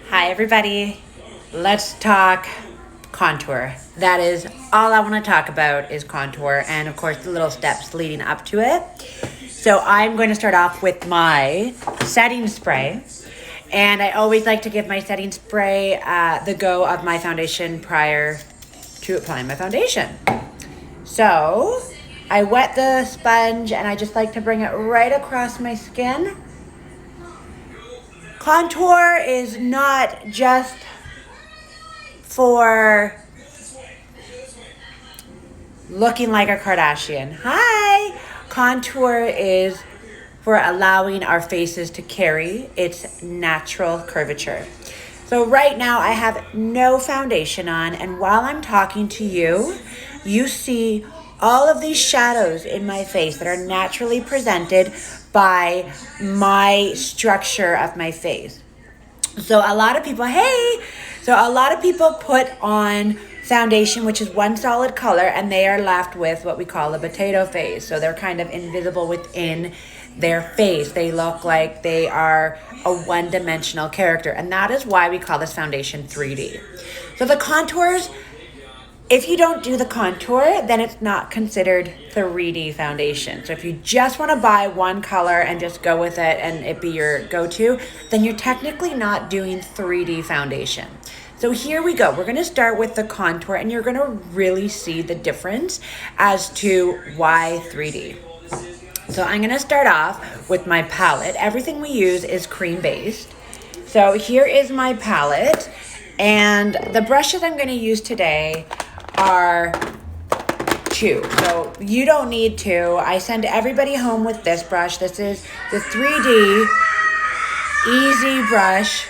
Hi everybody, let's talk contour. That is all I want to talk about is contour and of course the little steps leading up to it. So I'm going to start off with my setting spray, and I always like to give my setting spray the go of my foundation prior to applying my foundation. So I wet the sponge and I just like to bring it right across my skin. Contour is not just for looking like a Kardashian. Hi! Contour is for allowing our faces to carry its natural curvature. So right now I have no foundation on, and while I'm talking to you, you see all of these shadows in my face that are naturally presented by my structure of my face. So a lot of people put on foundation, which is one solid color, and they are left with what we call a potato face. So they're kind of invisible within their face. They look like they are a one-dimensional character, and that is why we call this foundation 3D. So the contours, if you don't do the contour, then it's not considered 3D foundation. So if you just want to buy one color and just go with it and it be your go-to, then you're technically not doing 3D foundation. So here we go. We're going to start with the contour, and you're going to really see the difference as to why 3D. So I'm going to start off with my palette. Everything we use is cream-based. So here is my palette, and the brushes I'm going to use today are two. So you don't need two. I send everybody home with this brush. This is the 3D Easy brush.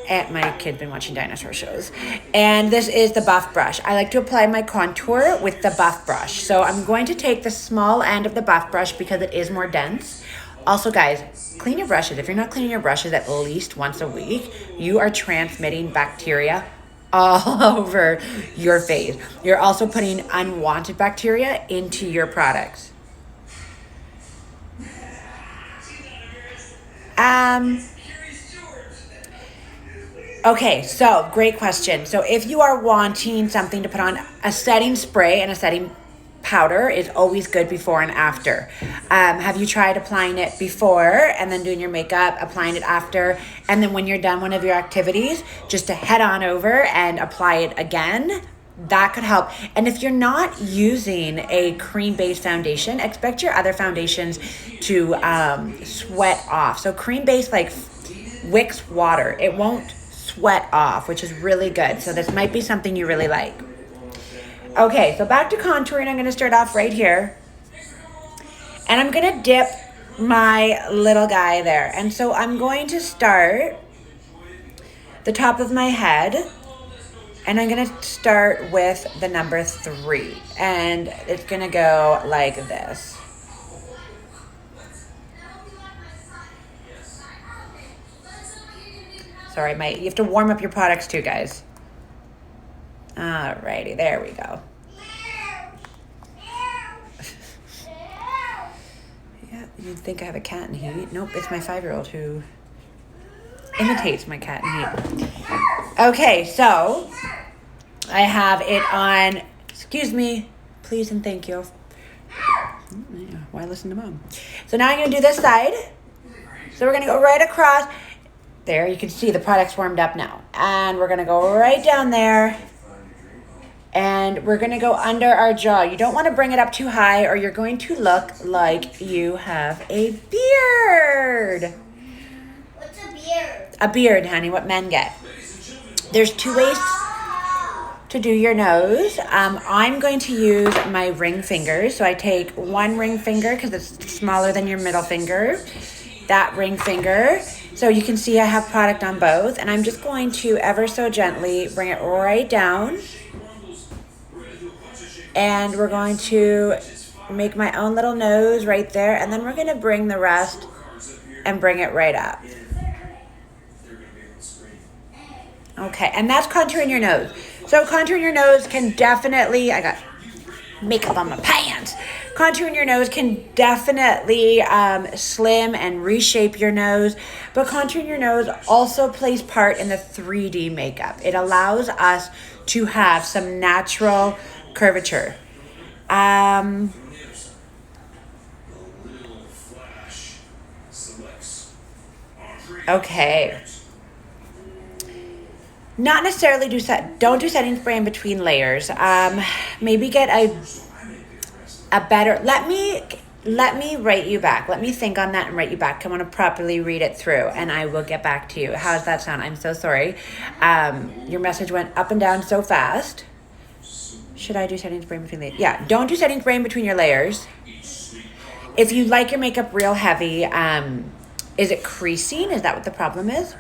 And my kid's been watching dinosaur shows. And this is the buff brush. I like to apply my contour with the buff brush. So I'm going to take the small end of the buff brush because it is more dense. Also, guys, clean your brushes. If you're not cleaning your brushes at least once a week, you are transmitting bacteria all over your face. You're also putting unwanted bacteria into your products. Okay, so great question. So if you are wanting something to put on, a setting spray and a setting powder is always good before and after. Have you tried applying it before and then doing your makeup, applying it after, and then when you're done one of your activities, just to head on over and apply it again? That could help. And if you're not using a cream-based foundation, expect your other foundations to sweat off. So cream-based like wicks water. It won't sweat off, which is really good. So this might be something you really like. Okay, so back to contouring. I'm going to start off right here. And I'm going to dip my little guy there. And so I'm going to start the top of my head. And I'm going to start with the number 3. And it's going to go like this. Sorry, you have to warm up your products too, guys. Alrighty, there we go. Yeah, you'd think I have a cat in heat. Nope, it's my 5-year-old who imitates my cat in heat. Okay, so I have it on, excuse me, please and thank you. Why listen to mom? So now I'm going to do this side. So we're going to go right across. There, you can see the product's warmed up now. And we're going to go right down there. And we're going to go under our jaw. You don't want to bring it up too high or you're going to look like you have a beard. What's a beard? A beard, honey, what men get. There's 2 ways to do your nose. I'm going to use my ring fingers. So I take one ring finger because it's smaller than your middle finger. That ring finger. So you can see I have product on both, and I'm just going to ever so gently bring it right down. And we're going to make my own little nose right there, and then we're going to bring the rest and bring it right up. Okay, and that's contouring your nose. So contouring your nose can definitely, I got makeup on my pants. Contouring your nose can definitely slim and reshape your nose, but contouring your nose also plays part in the 3D makeup. It allows us to have some natural curvature. Okay. Not necessarily don't do setting spray in between layers. Maybe get a better, let me write you back. Let me think on that and write you back. I want to properly read it through and I will get back to you. How does that sound? I'm so sorry. Your message went up and down so fast. Should I do setting spray in between layers? Yeah, don't do setting spray in between your layers. If you like your makeup real heavy, is it creasing? Is that what the problem is?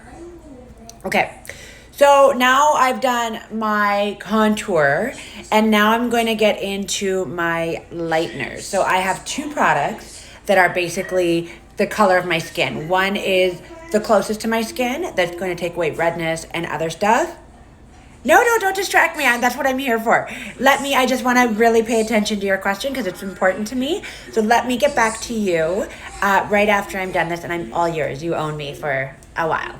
Okay. So now I've done my contour and now I'm going to get into my lighteners. So I have two products that are basically the color of my skin. One is the closest to my skin that's going to take away redness and other stuff. No, don't distract me. That's what I'm here for. I just want to really pay attention to your question because it's important to me. So let me get back to you right after I'm done this and I'm all yours. You own me for a while.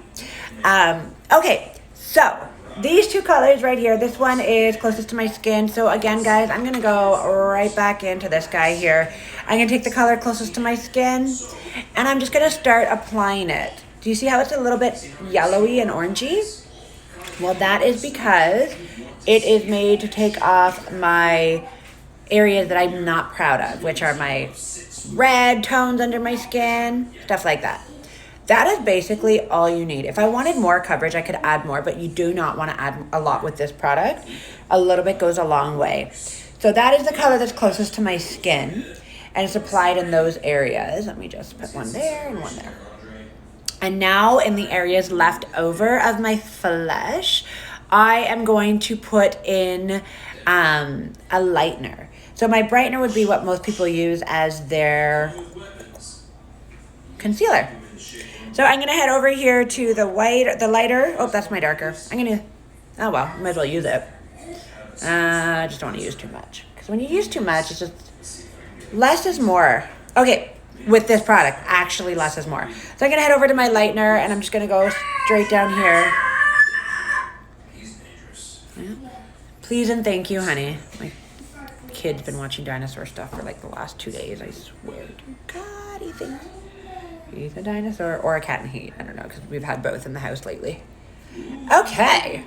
Okay. So these two colors right here, this one is closest to my skin. So again, guys, I'm going to go right back into this guy here. I'm going to take the color closest to my skin and I'm just going to start applying it. Do you see how it's a little bit yellowy and orangey? Well, that is because it is made to take off my areas that I'm not proud of, which are my red tones under my skin, stuff like that. That is basically all you need. If I wanted more coverage, I could add more, but you do not want to add a lot with this product. A little bit goes a long way. So that is the color that's closest to my skin, and it's applied in those areas. Let me just put one there and one there. And now in the areas left over of my flesh, I am going to put in a lightener. So my brightener would be what most people use as their concealer. So I'm going to head over here to the lighter. Oh, that's my darker. Oh well, might as well use it. I just don't want to use too much. Because when you use too much, it's just, less is more. Okay, with this product, actually less is more. So I'm going to head over to my lightener and I'm just going to go straight down here. Yeah. Please and thank you, honey. My kid's been watching dinosaur stuff for like the last 2 days. I swear to God, he thinks he's a dinosaur or a cat in heat. I don't know, because we've had both in the house lately. Okay.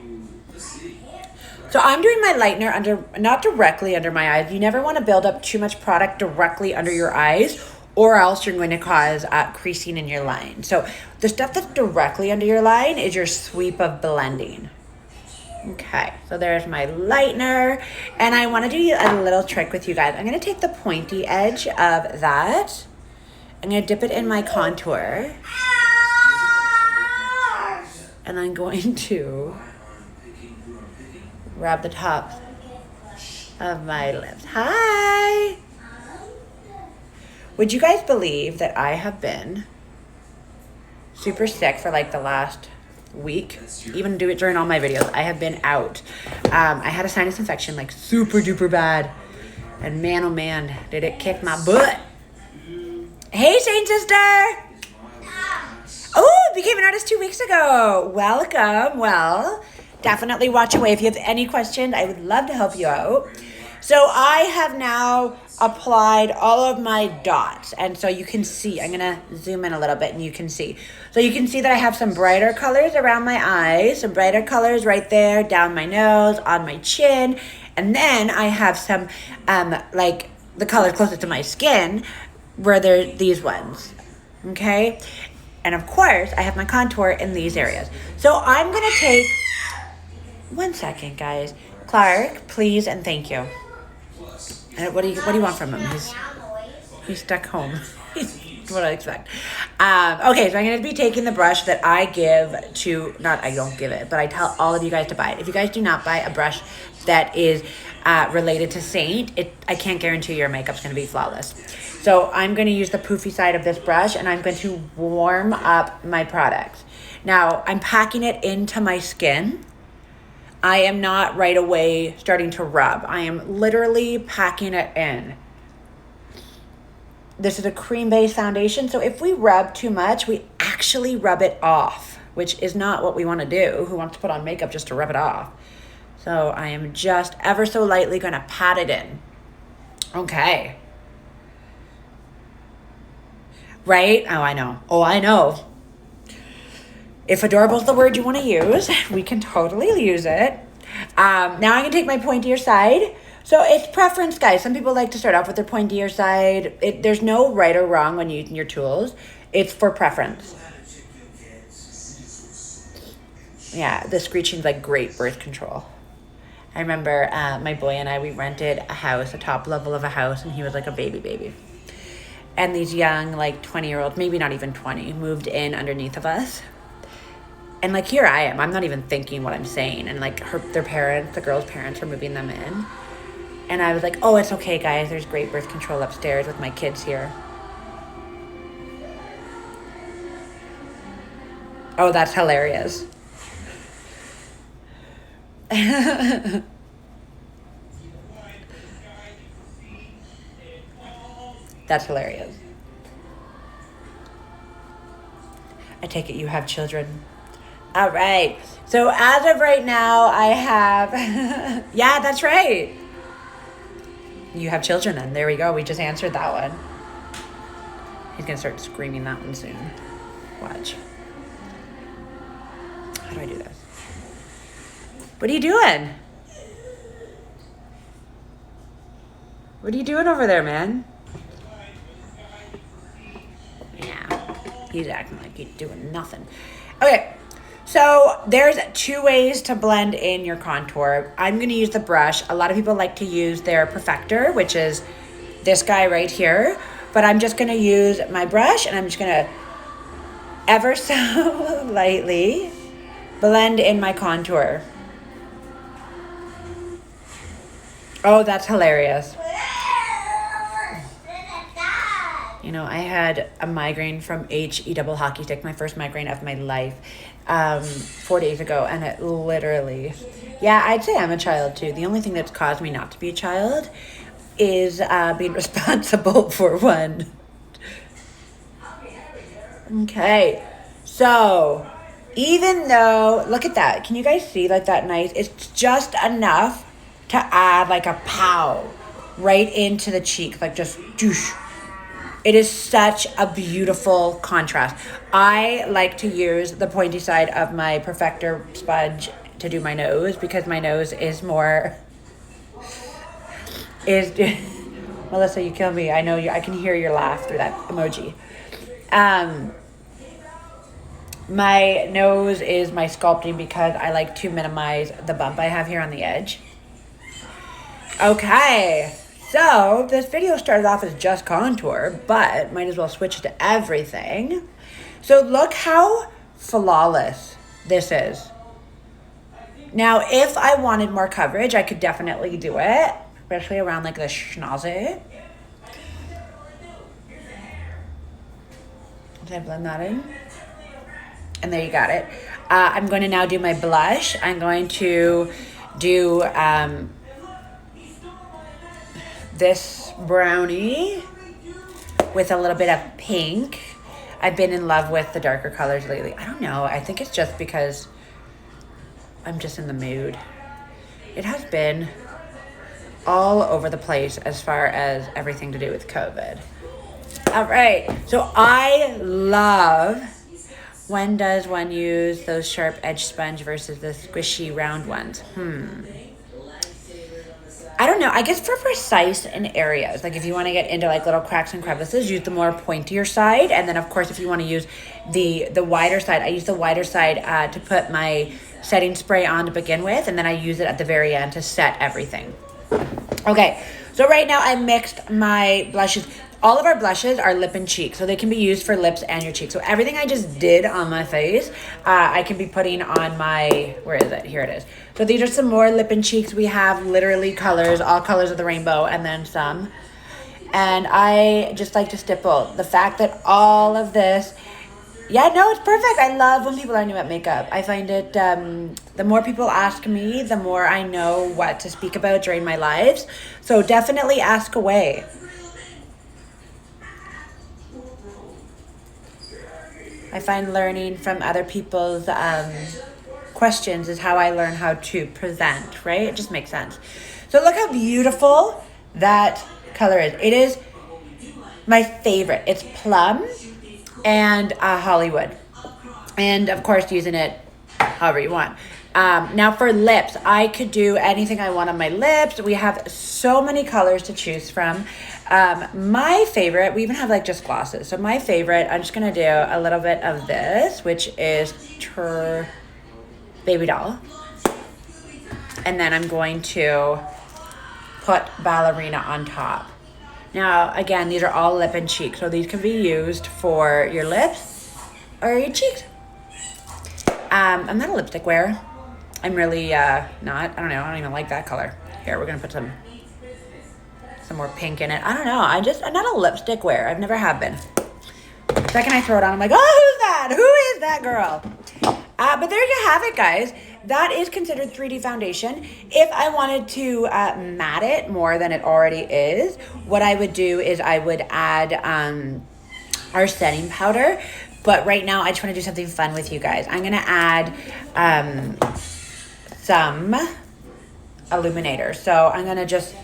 So I'm doing my lightener not directly under my eyes. You never want to build up too much product directly under your eyes, or else you're going to cause creasing in your line. So the stuff that's directly under your line is your sweep of blending. Okay, so there's my lightener. And I want to do a little trick with you guys. I'm going to take the pointy edge of that. I'm going to dip it in my contour. And I'm going to rub the top of my lips. Hi! Would you guys believe that I have been super sick for like the last week? Even do it during all my videos. I have been out. I had a sinus infection like super duper bad. And man, oh man, did it kick my butt. Hey, Seint sister. Oh, became an artist 2 weeks ago. Welcome. Well, definitely watch away. If you have any questions, I would love to help you out. So I have now applied all of my dots. And so you can see, I'm going to zoom in a little bit and you can see. So you can see that I have some brighter colors around my eyes, some brighter colors right there, down my nose, on my chin. And then I have some, like the colors closest to my skin where they're these ones. Okay. And of course I have my contour in these areas. So I'm going to take 1 second, guys. Clark, please and thank you. What do you want from him? He's stuck home. What I expect. Okay, so I'm going to be taking the brush that I give to, not I don't give it, but I tell all of you guys to buy it. If you guys do not buy a brush that is related to Seint, I can't guarantee your makeup's going to be flawless. So I'm going to use the poofy side of this brush and I'm going to warm up my product. Now, I'm packing it into my skin. I am not right away starting to rub. I am literally packing it in. This is a cream-based foundation. So if we rub too much, we actually rub it off, which is not what we want to do. Who wants to put on makeup just to rub it off? So I am just ever so lightly going to pat it in. Okay. Right? Oh, I know. Oh, I know. If adorable is the word you want to use, we can totally use it. Now I'm going to take my pointier side. So it's preference, guys. Some people like to start off with their pointier side. There's no right or wrong when using your tools. It's for preference. Yeah, the screeching's like great birth control. I remember my boy and I, we rented a house, a top level of a house, and he was like a baby. And these young, like 20-year-olds, maybe not even 20, moved in underneath of us. And like here I am, I'm not even thinking what I'm saying. And like their parents, the girl's parents were moving them in. And I was like, oh, it's okay, guys. There's great birth control upstairs with my kids here. Oh, that's hilarious. That's hilarious. I take it you have children. All right. So as of right now, I have... Yeah, that's right. You have children then. There we go. We just answered that one. He's going to start screaming that one soon. Watch. How do I do this? What are you doing? What are you doing over there, man? Yeah. He's acting like he's doing nothing. Okay. So there's 2 ways to blend in your contour. I'm going to use the brush. A lot of people like to use their perfector, which is this guy right here. But I'm just going to use my brush, and I'm just going to ever so lightly blend in my contour. Oh, that's hilarious. You know, I had a migraine from HE double hockey stick, my first migraine of my life, 4 days ago. And it literally, yeah, I'd say I'm a child too. The only thing that's caused me not to be a child is being responsible for one. Okay, so even though, look at that. Can you guys see like that nice? It's just enough to add like a pow right into the cheek, like just doosh. It is such a beautiful contrast. I like to use the pointy side of my perfector sponge to do my nose because my nose is more, Melissa, you kill me. I know you, I can hear your laugh through that emoji. My nose is my sculpting because I like to minimize the bump I have here on the edge. Okay. So, this video started off as just contour, but might as well switch it to everything. So, look how flawless this is. Now, if I wanted more coverage, I could definitely do it, especially around like the schnozzle. Did I blend that in? And there you got it. I'm going to now do my blush. I'm going to do... this brownie with a little bit of pink. I've been in love with the darker colors lately. I don't know. I think it's just because I'm just in the mood. It has been all over the place as far as everything to do with COVID. All right. So I love, when does one use those sharp edge sponge versus the squishy round ones? I don't know. I guess for precise in areas, like if you want to get into like little cracks and crevices, use the more pointier side. And then of course, if you want to use the wider side, I use the wider side to put my setting spray on to begin with. And then I use it at the very end to set everything. Okay. So right now I mixed my blushes. All of our blushes are lip and cheek, so they can be used for lips and your cheeks. So everything I just did on my face, I can be putting on my, where is it? Here it is. So these are some more lip and cheeks. We have literally colors, all colors of the rainbow, and then some. And I just like to stipple. The fact that all of this, yeah, no, it's perfect. I love when people are new at makeup. I find it, the more people ask me, the more I know what to speak about during my lives. So definitely ask away. I find learning from other people's questions is how I learn how to present, right? It just makes sense. So look how beautiful that color is. It is my favorite. It's plum and Hollywood. And of course, using it however you want. Now for lips, I could do anything I want on my lips. We have so many colors to choose from. My favorite, we even have like just glosses. So my favorite, I'm just gonna do a little bit of this, which is Baby Doll. And then I'm going to put Ballerina on top. Now, again, these are all lip and cheek. So these can be used for your lips or your cheeks. I'm not a lipstick wearer. I'm really not. I don't know. I don't even like that color. Here, we're going to put some more pink in it. I don't know. I'm not a lipstick wearer. I've never have been. The second I throw it on, I'm like, oh, who's that? Who is that girl? But there you have it, guys. That is considered 3D foundation. If I wanted to matte it more than it already is, what I would do is I would add our setting powder. But right now, I just want to do something fun with you guys. I'm going to add some illuminator. So I'm going to just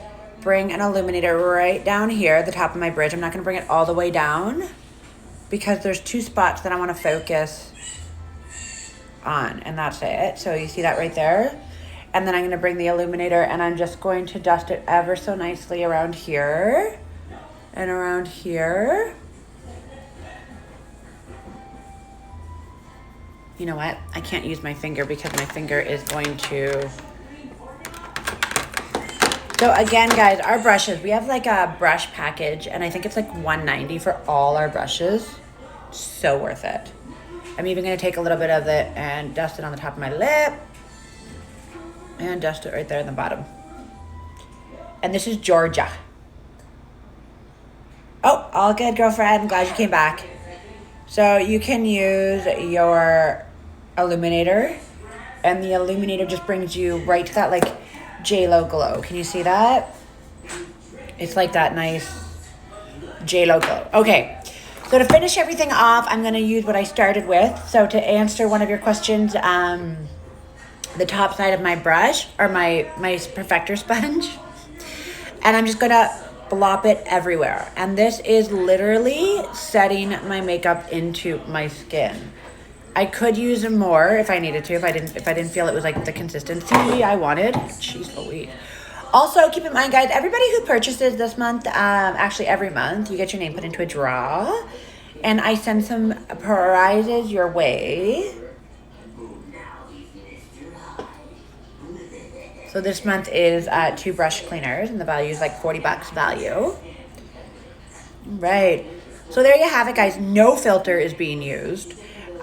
bring an illuminator right down here at the top of my bridge. I'm not going to bring it all the way down because there's two spots that I want to focus on, and that's it. So you see that right there? And then I'm going to bring the illuminator and I'm just going to dust it ever so nicely around here and around here. You know what? I can't use my finger because my finger is going to... So again, guys, our brushes, we have like a brush package and I think it's like $190 for all our brushes. So worth it. I'm even going to take a little bit of it and dust it on the top of my lip. And dust it right there in the bottom. And this is Georgia. Oh, all good, girlfriend. I'm glad you came back. So you can use your illuminator. And the illuminator just brings you right to that like J-Lo glow. Can you see that? It's like that nice J-Lo glow. Okay. So to finish everything off, I'm going to use what I started with. So to answer one of your questions, the top side of my brush, or my perfector sponge. And I'm just going to blop it everywhere. And this is literally setting my makeup into my skin. I could use more if I needed to, if I didn't feel it was like the consistency I wanted. Jeez Louise. Also, keep in mind, guys, everybody who purchases this month, actually every month, you get your name put into a draw. And I send some prizes your way. So this month is 2 brush cleaners, and the value is like $40 value. Right. So there you have it, guys. No filter is being used.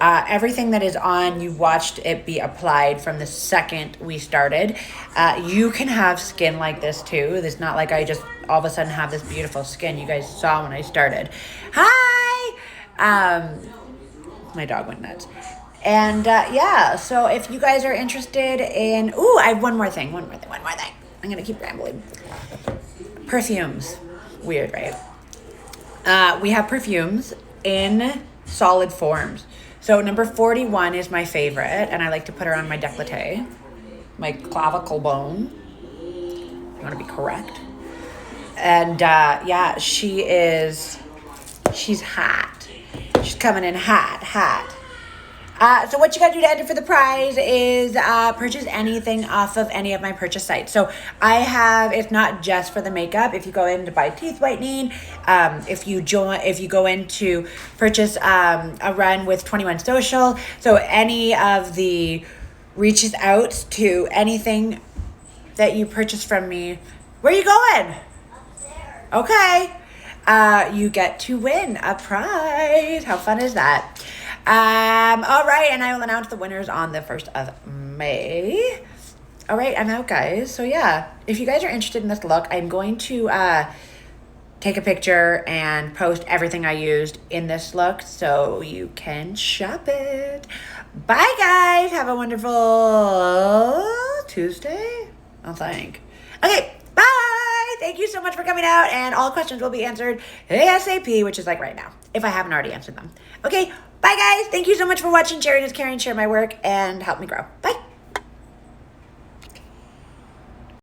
Everything that is on, you watched it be applied from the second we started. You can have skin like this too. It's not like I just all of a sudden have this beautiful skin you guys saw when I started. Hi! My dog went nuts. And yeah, so if you guys are interested in... Ooh, I have one more thing. I'm going to keep rambling. Perfumes. Weird, right? We have perfumes in solid forms. So number 41 is my favorite, and I like to put her on my décolleté, my clavicle bone. You want to be correct. And yeah, she's hot. She's coming in hot. So what you got to do to enter for the prize is purchase anything off of any of my purchase sites. So I have, it's not just for the makeup. If you go in to buy teeth whitening, if you go in to purchase a run with 21 Social, so any of the reaches out to anything that you purchase from me. Where are you going? Okay. You get to win a prize. How fun is that? All right, and I will announce the winners on the 1st of May. All right, I'm out, guys. So yeah, if you guys are interested in this look, I'm going to take a picture and post everything I used in this look so you can shop it. Bye, guys. Have a wonderful Tuesday, I think. Okay, bye. Thank you so much for coming out, and all questions will be answered ASAP, which is like right now, if I haven't already answered them. Okay, Bye, guys. Thank you so much for watching. Sharing is caring. Share my work and help me grow. Bye.